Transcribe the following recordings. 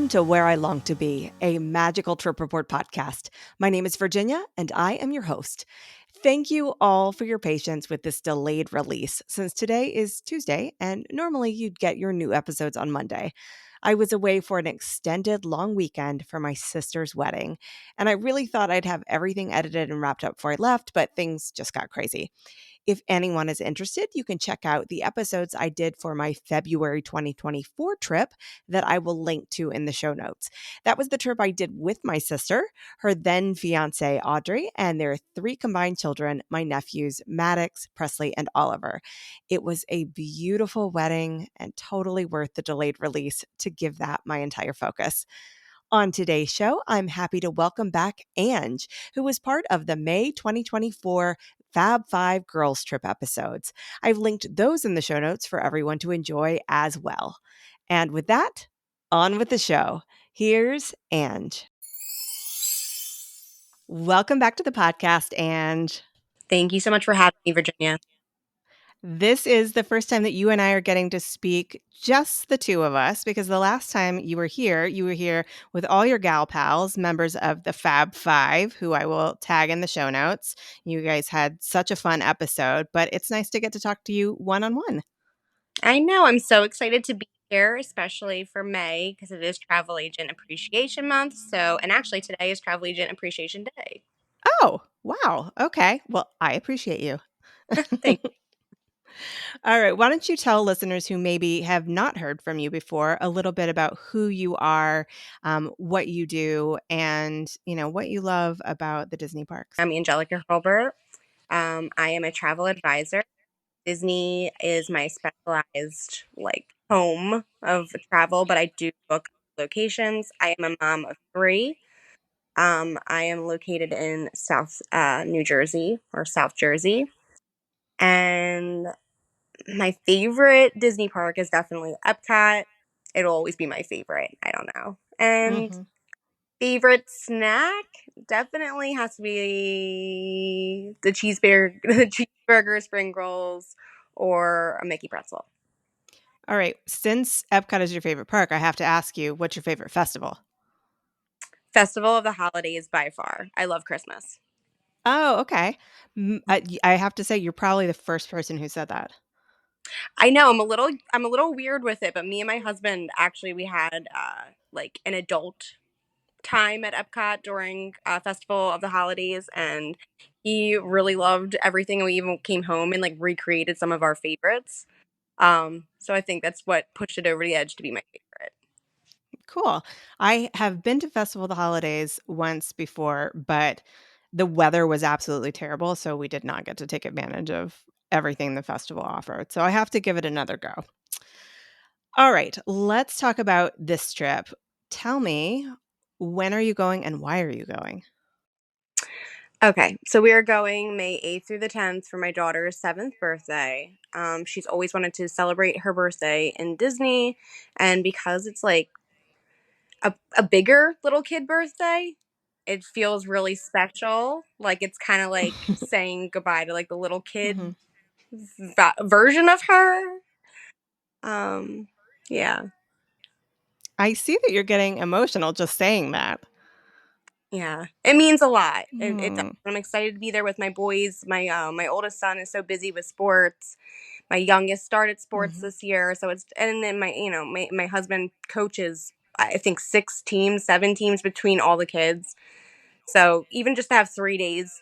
Welcome to Where I Long to Be, a magical trip report podcast. My name is Virginia, and I am your host. Thank you all for your patience with this delayed release, since today is Tuesday, and normally you'd get your new episodes on Monday. I was away for an extended long weekend for my sister's wedding, and I really thought I'd have everything edited and wrapped up before I left, but things just got crazy. If anyone is interested, you can check out the episodes I did for my February 2024 trip that I will link to in the show notes. That was the trip I did with my sister, her then fiance, Audrey, and their three combined children, my nephews, Maddox, Presley, and Oliver. It was a beautiful wedding and totally worth the delayed release to give that my entire focus. On today's show, I'm happy to welcome back Ange, who was part of the May 2024 Fab 5 Girls Trip episodes. I've linked those in the show notes for everyone to enjoy as well. And with that, on with the show. Here's Ange. Welcome back to the podcast, Ange. Thank you so much for having me, Virginia. This is the first time that you and I are getting to speak, just the two of us, because the last time you were here with all your gal pals, members of the Fab Five, who I will tag in the show notes. You guys had such a fun episode, but it's nice to get to talk to you one-on-one. I know. I'm so excited to be here, especially for May, because it is Travel Agent Appreciation Month. And actually, today is Travel Agent Appreciation Day. Oh, wow. Okay. Well, I appreciate you. Thank you. All right. Why don't you tell listeners who maybe have not heard from you before a little bit about who you are, what you do, and what you love about the Disney parks? I'm Angelica Hurlbert. I am a travel advisor. Disney is my specialized home of travel, but I do book locations. I am a mom of three. I am located in South New Jersey or South Jersey, and my favorite Disney park is definitely Epcot. It'll always be my favorite. I don't know. And Mm-hmm. favorite snack definitely has to be the cheeseburger, spring rolls, or a Mickey pretzel. All right. Since Epcot is your favorite park, I have to ask you, what's your favorite festival? Festival of the Holidays by far. I love Christmas. Oh, okay. I have to say, you're probably the first person who said that. I know I'm a little weird with it, but me and my husband actually we had an adult time at Epcot during Festival of the Holidays, and he really loved everything. We even came home and recreated some of our favorites. So I think that's what pushed it over the edge to be my favorite. Cool. I have been to Festival of the Holidays once before, but the weather was absolutely terrible, so we did not get to take advantage of everything the festival offered. So I have to give it another go. All right, let's talk about this trip. Tell me, when are you going and why are you going? Okay, so we are going May 8th through the 10th for my daughter's 7th birthday. She's always wanted to celebrate her birthday in Disney, and because it's a bigger little kid birthday, it feels really special. Like it's kind of like saying goodbye to the little kid Hmm. version of her. Um, yeah, I see that you're getting emotional just saying that. yeah, it means a lot. It does. Hmm. I'm excited to be there with my boys. My oldest son is so busy with sports. My youngest started sports Hmm. this year, so it's and then my husband coaches. I think 6 teams, 7 teams between all the kids. So even just to have 3 days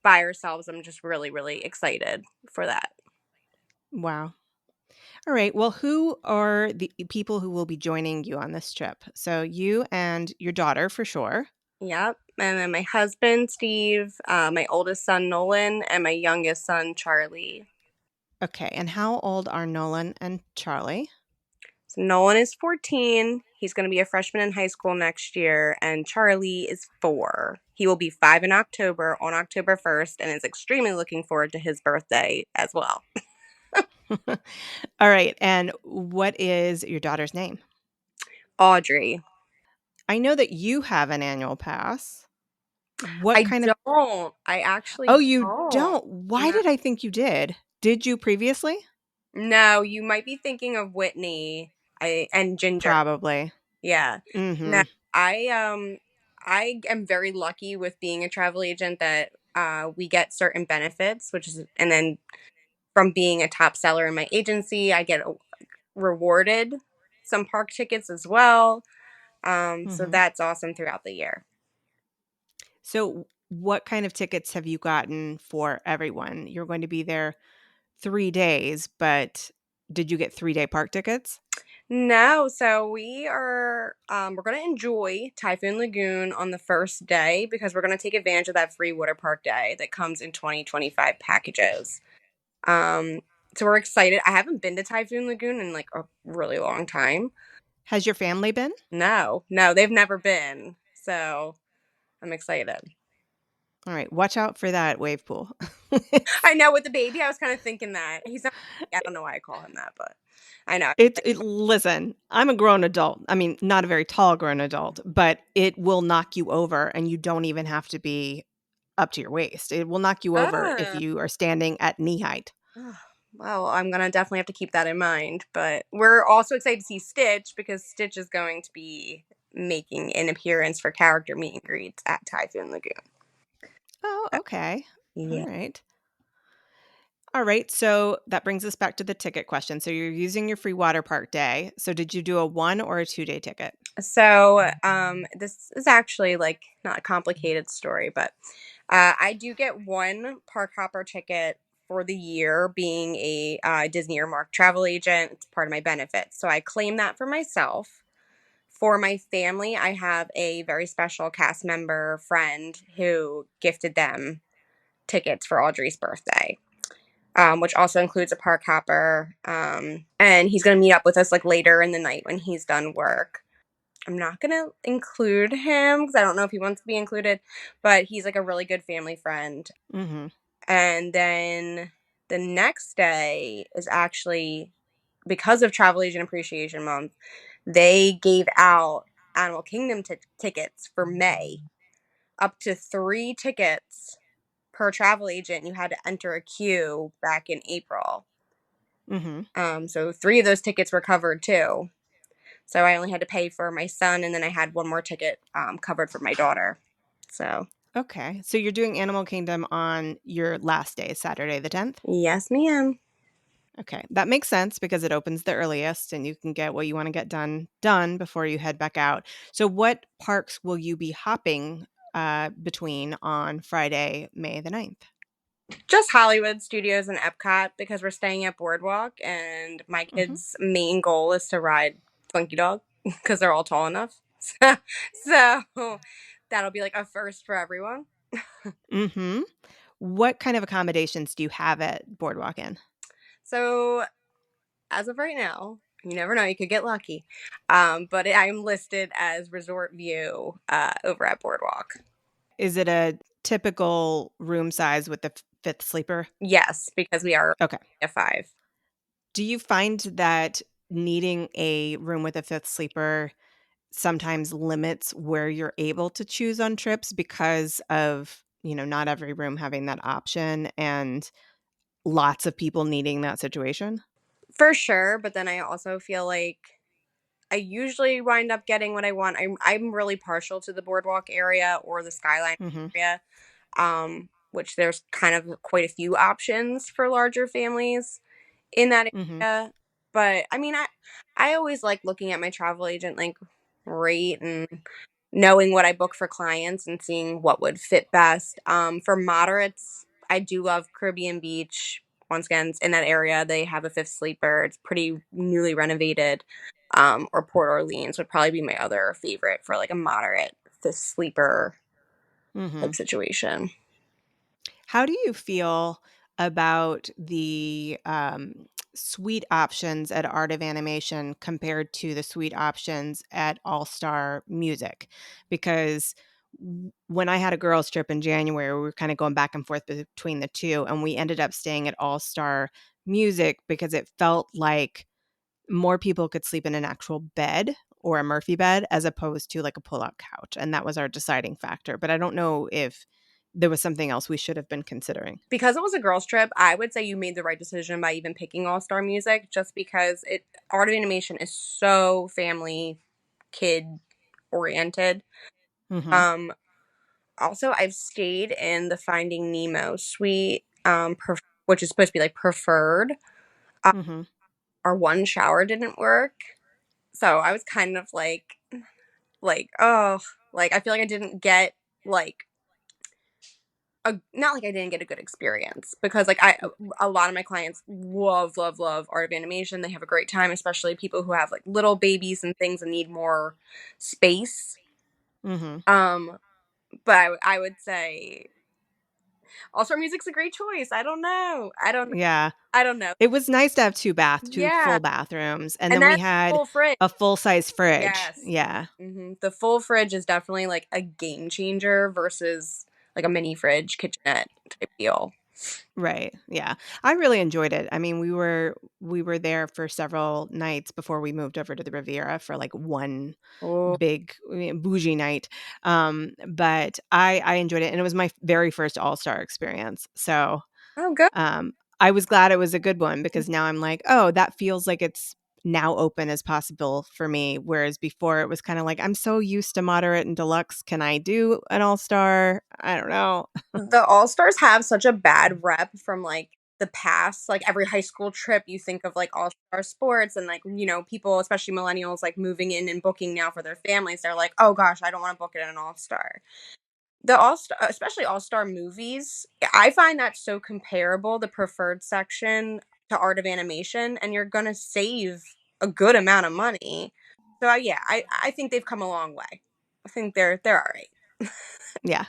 by ourselves, I'm just really really excited for that. Wow. All right. Well, who are the people who will be joining you on this trip? So you and your daughter for sure. Yep. And then my husband, Steve, my oldest son, Nolan, and my youngest son, Charlie. Okay. And how old are Nolan and Charlie? So Nolan is 14. He's going to be a freshman in high school next year. And Charlie is 4. He will be 5 in October on October 1st and is extremely looking forward to his birthday as well. All right. And what is your daughter's name? Audrey. I know that you have an annual pass. What I kind of. don't. I Oh, actually you don't. don't. Why No. did I think you did? Did you previously? No, you might be thinking of Whitney and Ginger. Probably. Yeah. No, Mhm. I am very lucky with being a travel agent that we get certain benefits, which is, and then from being a top seller in my agency, I get rewarded some park tickets as well. So Mhm. that's awesome throughout the year. So, what kind of tickets have you gotten for everyone? You're going to be there 3 days, but did you get 3-day park tickets? No, so we're gonna enjoy Typhoon Lagoon on the first day because we're gonna take advantage of that free water park day that comes in 2025 packages. Um, so we're excited. I haven't been to Typhoon Lagoon in like a really long time. Has your family been? No, no, they've never been. So I'm excited. All right, watch out for that wave pool. It's I know with the baby, I was kind of thinking that he's not. I don't know why I call him that, but I know. listen, I'm a grown adult. I mean, not a very tall grown adult, but it will knock you over and you don't even have to be up to your waist. It will knock you over if Ah. you are standing at knee height. Oh, well, I'm gonna definitely have to keep that in mind. But we're also excited to see Stitch because Stitch is going to be making an appearance for character meet and greets at Typhoon Lagoon. Oh, So, okay. All yeah. right. All right. So that brings us back to the ticket question. So you're using your free water park day. So did you do a 1 or a 2 day ticket? So, this is actually like not a complicated story, but I do get one park hopper ticket for the year being a Disney Earmark travel agent. It's part of my benefits. So I claim that for myself. For my family, I have a very special cast member friend who gifted them tickets for Audrey's birthday, which also includes a park hopper. And he's going to meet up with us like later in the night when he's done work. I'm not going to include him because I don't know if he wants to be included, but he's like a really good family friend. Mm-hmm. And then the next day is actually because of Travel Agent Appreciation Month, they gave out Animal Kingdom tickets for May, up to 3 tickets per travel agent. You had to enter a queue back in April. Mm-hmm. So 3 of those tickets were covered too. So I only had to pay for my son, and then I had one more ticket covered for my daughter. So Okay. So you're doing Animal Kingdom on your last day, Saturday the 10th? yes, ma'am. Okay. That makes sense because it opens the earliest and you can get what you want to get done before you head back out. So what parks will you be hopping between on Friday, May the 9th? Just Hollywood Studios and Epcot because we're staying at Boardwalk, and my Mm-hmm. kids' main goal is to ride Slinky Dog because they're all tall enough. So that'll be like a first for everyone. Mm-hmm. What kind of accommodations do you have at Boardwalk Inn? So as of right now, you never know, you could get lucky. But I'm listed as Resort View over at Boardwalk. Is it a typical room size with the fifth sleeper? Yes, because we are Okay. a 5. Do you find that needing a room with a fifth sleeper sometimes limits where you're able to choose on trips because of, not every room having that option and lots of people needing that situation? For sure, but then I also feel like I usually wind up getting what I want. I'm really partial to the Boardwalk area or the Skyline Mhm. area, which there's kind of quite a few options for larger families in that Mhm. area. But I mean, I always like looking at my travel agent like rate and knowing what I book for clients and seeing what would fit best. For moderates, I do love Caribbean Beach. Once again, it's in that area. They have a fifth sleeper. It's pretty newly renovated. Or Port Orleans would probably be my other favorite for like a moderate fifth sleeper type Mhm. situation. How do you feel about the suite options at Art of Animation compared to the suite options at All Star Music? Because when I had a girls' trip in January, we were kind of going back and forth between the two, and we ended up staying at All Star Music because it felt like more people could sleep in an actual bed or a Murphy bed as opposed to like a pull-out couch, and that was our deciding factor. But I don't know if there was something else we should have been considering. Because it was a girls' trip, I would say you made the right decision by even picking All Star Music, just because it Art of Animation is so family kid oriented. Mhm. Um, Also, I've stayed in the Finding Nemo suite, which is supposed to be like preferred. Mhm. Our one shower didn't work, so I was kind of oh, like I feel like I didn't get like not like I didn't get a good experience because like a lot of my clients love art of animation. They have a great time, especially people who have like little babies and things and need more space. Mhm. Um, but I would say All Star Music's a great choice. I don't know. Yeah. I don't know. It was nice to have 2 Yeah, full bathrooms, and and then we that's had full fridge. a full-size fridge. Yes. Yeah. The full fridge is definitely like a game changer versus like a mini fridge kitchenette type deal. Right. Yeah. I really enjoyed it. I mean, we were there for several nights before we moved over to the Riviera for like one Oh, big bougie night. But I enjoyed it, and it was my very first All-Star experience. So, oh, good. I was glad it was a good one because now I'm like, "Oh, that feels like it's now open as possible for me," whereas before it was kinda like, "I'm so used to moderate and deluxe. Can I do an all-star? I don't know." The All Stars have such a bad rep from like the past. Like every high school trip, you think of like All Star Sports and like, people, especially millennials, like moving in and booking now for their families. They're like, oh gosh, I don't want to book it at an All Star. The All Star, especially All Star movies, I find that so comparable, the preferred section to Art of Animation, and you're going to save a good amount of money. So, yeah, I think they've come a long way. I think they're all right. Yeah.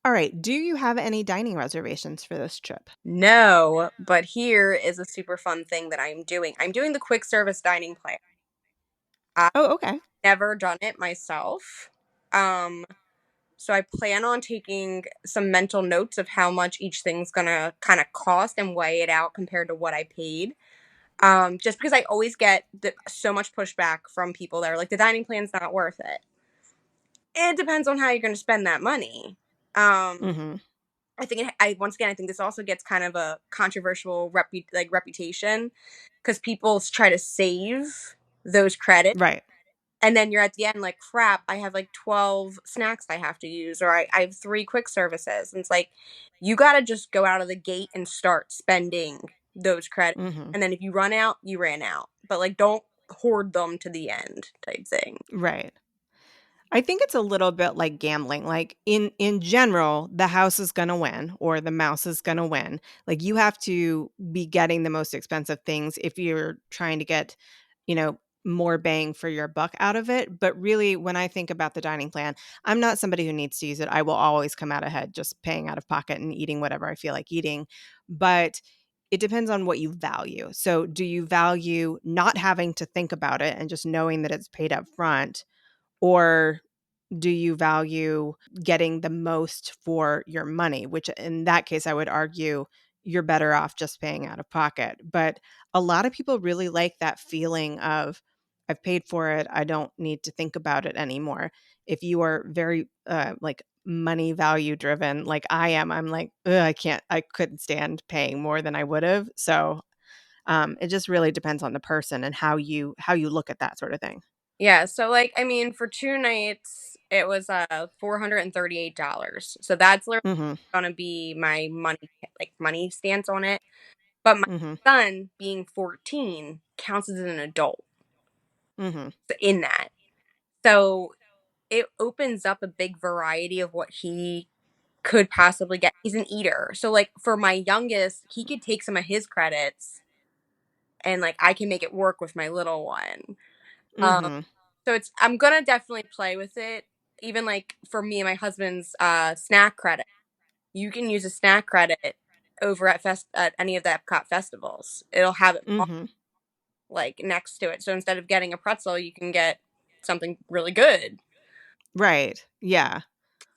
Alright, do you have any dining reservations for this trip? No, but here is a super fun thing that I'm doing. I'm doing the quick service dining plan. I've Oh, okay. never done it myself. Um, so I plan on taking some mental notes of how much each thing's gonna kind of cost and weigh it out compared to what I paid. Just because I always get so much pushback from people that are like, the dining plan's not worth it. It depends on how you're gonna spend that money. Um, Mhm. I once again I think this also gets kind of a controversial reputation because people try to save those credits, Right. and then you're at the end like, crap, I have like 12 snacks I have to use, or I have three quick services, and it's like you got to just go out of the gate and start spending those credits, Mhm. and then if you run out, you ran out, but like don't hoard them to the end type thing. Right. I think it's a little bit like gambling. Like in general, the house is going to win or the mouse is going to win. Like you have to be getting the most expensive things if you're trying to get, you know, more bang for your buck out of it. But really, when I think about the dining plan, I'm not somebody who needs to use it. I will always come out ahead just paying out of pocket and eating whatever I feel like eating. But it depends on what you value. So, do you value not having to think about it and just knowing that it's paid up front? Or do you value getting the most for your money? Which in that case, I would argue you're better off just paying out of pocket. But a lot of people really like that feeling of, I've paid for it. I don't need to think about it anymore. If you are very like money value driven, like I am, I'm like, "Ugh, I couldn't stand paying more than I would have." So it just really depends on the person and how you look at that sort of thing. Yeah, so like I mean, for 2 nights, it was $438. So that's literally Mm-hmm. gonna be my money stance on it. But my Mm-hmm. son, being 14, counts as an adult Mm-hmm. in that. So it opens up a big variety of what he could possibly get. He's an eater. So like for my youngest, he could take some of his credits and like I can make it work with my little one. Um Mm-hmm. so I'm gonna definitely play with it. Even like for me and my husband's snack credit. You can use a snack credit over at any of the Epcot festivals. It'll have it Mm-hmm. like next to it. So instead of getting a pretzel, you can get something really good. Right. Yeah.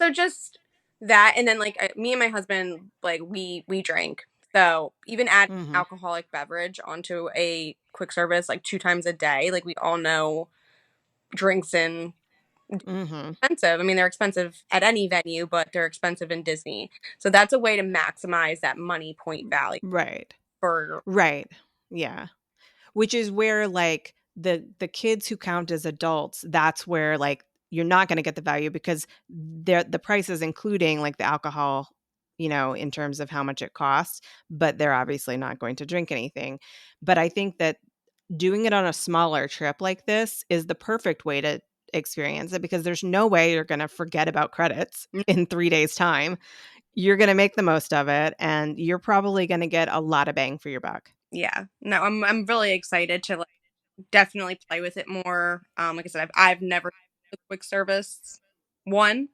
So just that, and then like me and my husband, like we drink. So even adding Mhm. alcoholic beverage onto a quick service like 2 times a day, like we all know drinks and Mhm. expensive. I mean, they're expensive at any venue, but they're expensive in Disney. So that's a way to maximize that money point value Right. for Right. Yeah. Which is where, like, the kids who count as adults, that's where like you're not going to get the value because the price is including like the alcohol, in terms of how much it costs, but they're obviously not going to drink anything. But I think that doing it on a smaller trip like this is the perfect way to experience it because there's no way you're going to forget about credits Mm, in 3 days time. You're going to make the most of it and you're probably going to get a lot of bang for your buck. yeah. No, I'm really excited to like definitely play with it more. Like I said, I've never done the quick service one,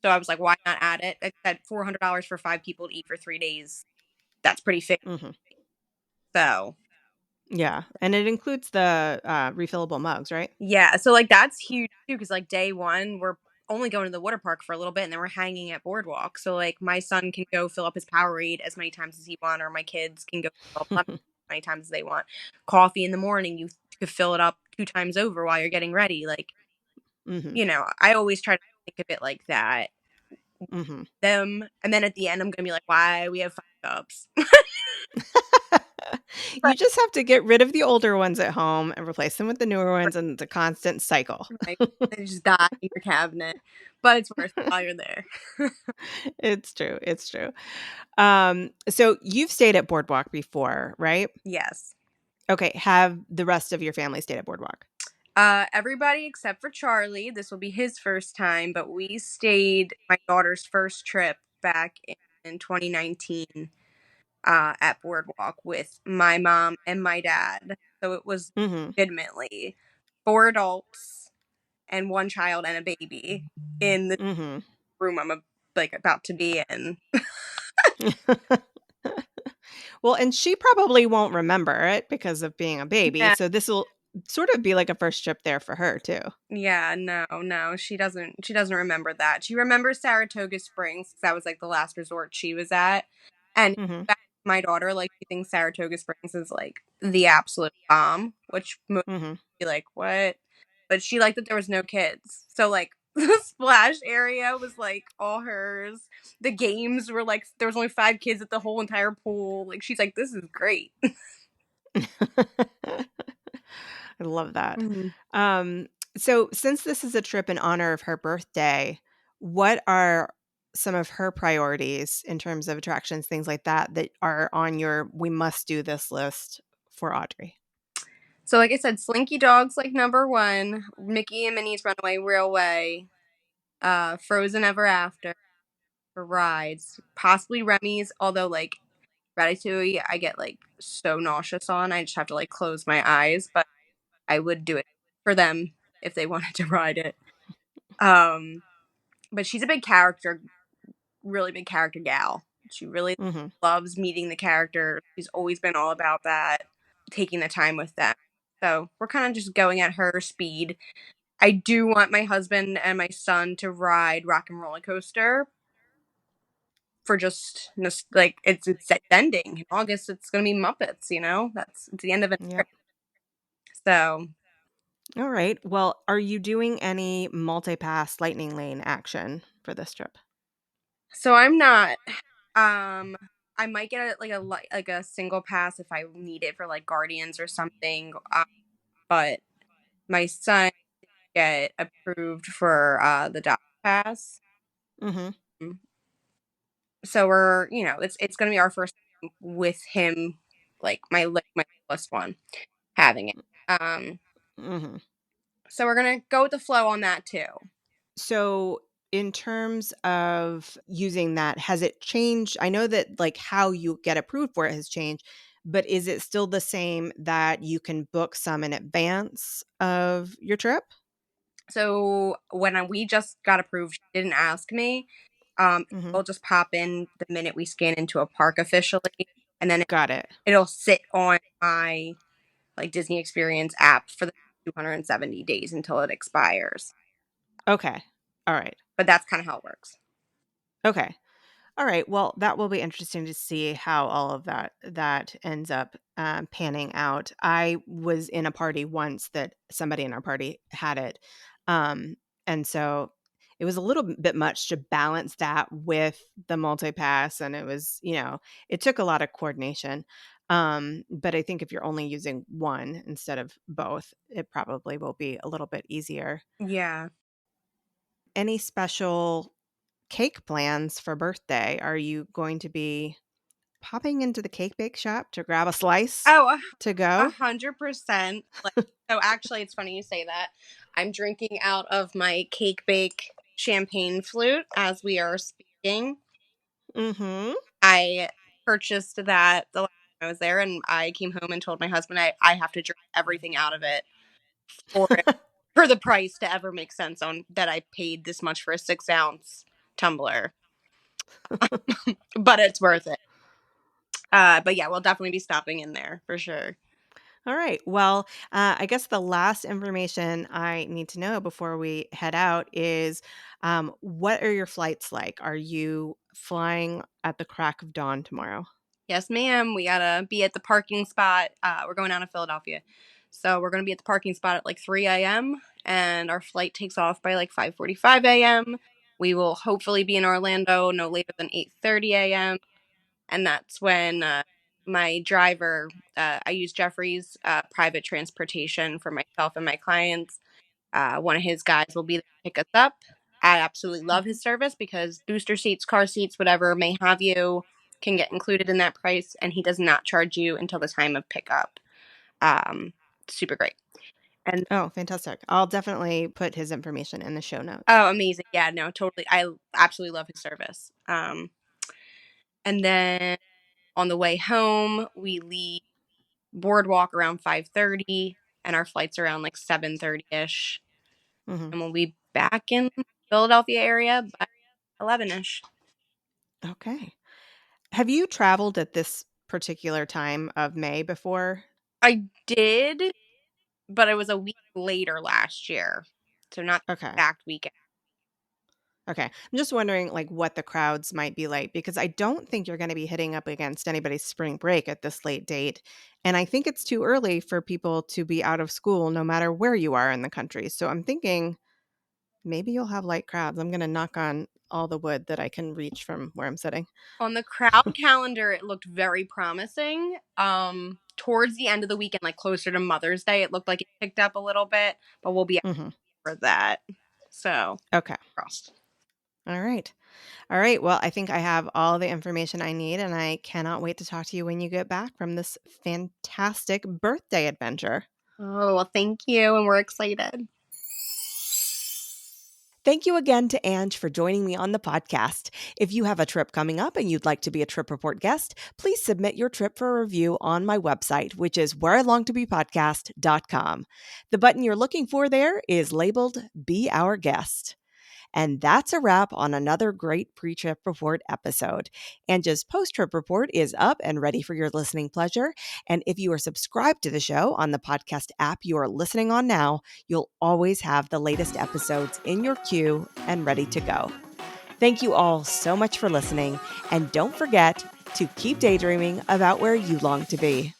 so I was like, why not add it? I said $400 for 5 people to eat for 3 days. That's pretty fair. Mhm. So Yeah, and it includes the, refillable mugs, right? yeah, so like that's huge too, because like day one we're only going to the water park for a little bit, and then we're hanging at Boardwalk. So like my son can go fill up his Powerade as many times as he want, or my kids can go fill up lemon as many times as they want. Coffee in the morning, you could fill it up 2 times over while you're getting ready. Like Mhm, I always try to think of it like that. mhm. Them, and then at the end, I'm gonna be like, why we have 5 cups? You But just have to get rid of the older ones at home and replace them with the newer ones, and it's a constant cycle. right, they just die in your cabinet, but it's worth it while you're there. It's true, it's true. So you've stayed at Boardwalk before, right? Yes. Okay, have the rest of your family stayed at Boardwalk? Everybody except for Charlie. This will be his first time, but we stayed my daughter's first trip back in 2019 at Boardwalk with my mom and my dad. So it was Mhm, legitimately 4 adults and one child and a baby in the mhm. room like about to be in. Well, and she probably won't remember it because of being a baby, Yeah, so this will sort of be like a first trip there for her too. yeah, no, no, she doesn't remember that. She remembers Saratoga Springs 'cause that was like the last resort she was at. And Mhm, back to my daughter, like she thinks Saratoga Springs is like the absolute bomb, which most mhm. be like, what? But she liked that there was no kids. So like the splash area was like all hers. The games were like there was only 5 kids at the whole entire pool. Like she's like, this is great. I love that. Mhm. Um, so since this is a trip in honor of her birthday, what are some of her priorities in terms of attractions, things like that, that are on your "we must do this" list for Audrey? So like I said, Slinky Dog's like number one. Mickey and Minnie's Runaway Railway. Frozen Ever After for rides. Possibly Remy's, although like Ratatouille, I get like so nauseous on. I just have to like close my eyes, but I would do it for them if they wanted to ride it. Um, but she's a big character, really big character gal. She really Mhm, loves meeting the characters. She's always been all about that, taking the time with them. So we're kind of just going at her speed. I do want my husband and my son to ride Rock and Roller Coaster for just like it's ending in August. It's gonna be Muppets. That's it's the end of a yep. trip. So Alright. Well, are you doing any multi-pass lightning lane action for this trip? so I'm not. Um, I might get like a single pass if I need it for like Guardians or something. But my son get approved for the Dodge Pass. Mhm, Mm. So we're it's gonna be our first time with him, like my littlest one having it. Um, mhm. so we're gonna go with the flow on that too. So, in terms of using that, has it changed? I know that like how you get approved for it has changed, but is it still the same that you can book some in advance of your trip? So when we just got approved, she didn't ask me. Mhm. It'll just pop in the minute we scan into a park officially, and then Got it. it'll sit on my like Disney Experience app for the 270 days until it expires. Okay. All right. But that's kind of how it works. Okay. All right. Well, that will be interesting to see how all of that ends up panning out. I was in a party once that somebody in our party had it, um, and so it was a little bit much to balance that with the multi pass, and it was it took a lot of coordination. But I think if you're only using one instead of both, it probably will be a little bit easier. Yeah. Any special cake plans for birthday? Are you going to be popping into the cake bake shop to grab a slice Oh, to a go? 100%. Like, so actually, it's funny you say that. I'm drinking out of my cake bake champagne flute as we are speaking. Mhm. I purchased that the last time I was there, and I came home and told my husband I have to drink everything out of it for it, for the price to ever make sense on that I paid this much for a 6-ounce tumbler. But it's worth it. But yeah, we'll definitely be stopping in there for sure. All right. Well, I guess the last information I need to know before we head out is what are your flights like? Are you flying at the crack of dawn tomorrow? Yes, ma'am. We gotta be at the parking spot. We're going down to Philadelphia. So we're gonna be at the parking spot at like 3 a.m. and our flight takes off by like 5:45 a.m. We will hopefully be in Orlando no later than 8:30 a.m. And that's when my driver, I use Jeffrey's private transportation for myself and my clients. One of his guys will be there to pick us up. I absolutely love his service because booster seats, car seats, whatever may have you, can get included in that price, and he does not charge you until the time of pickup. Um, Super great. And Oh, fantastic. I'll definitely put his information in the show notes. oh, amazing. Yeah, no, totally. I absolutely love his service. And then on the way home, we leave Boardwalk around 5:30, and our flight's around like 7:30ish, Mhm. and we'll be back in Philadelphia area by 11ish. Okay. Have you traveled at this particular time of May before? I did, but it was a week later last year, so not the Okay. exact weekend. Okay. I'm just wondering like what the crowds might be like because I don't think you're going to be hitting up against anybody's spring break at this late date. And I think it's too early for people to be out of school no matter where you are in the country. So I'm thinking maybe you'll have light crowds. I'm going to knock on all the wood that I can reach from where I'm sitting. On the crowd calendar, it looked very promising. Towards the end of the weekend, like closer to Mother's Day, it looked like it picked up a little bit, but we'll be out Hmm. for that. So, Okay. crossed. All right. All right. Well, I think I have all the information I need, and I cannot wait to talk to you when you get back from this fantastic birthday adventure. Oh, well, thank you, and we're excited. Thank you again to Ange for joining me on the podcast. If you have a trip coming up and you'd like to be a Trip Report guest, please submit your trip for a review on my website, which is whereilongtobepodcast.com. The button you're looking for there is labeled Be Our Guest. And that's a wrap on another great pre trip report episode. Anja's post trip report is up and ready for your listening pleasure. And if you are subscribed to the show on the podcast app you are listening on now, you'll always have the latest episodes in your queue and ready to go. Thank you all so much for listening. And don't forget to keep daydreaming about where you long to be.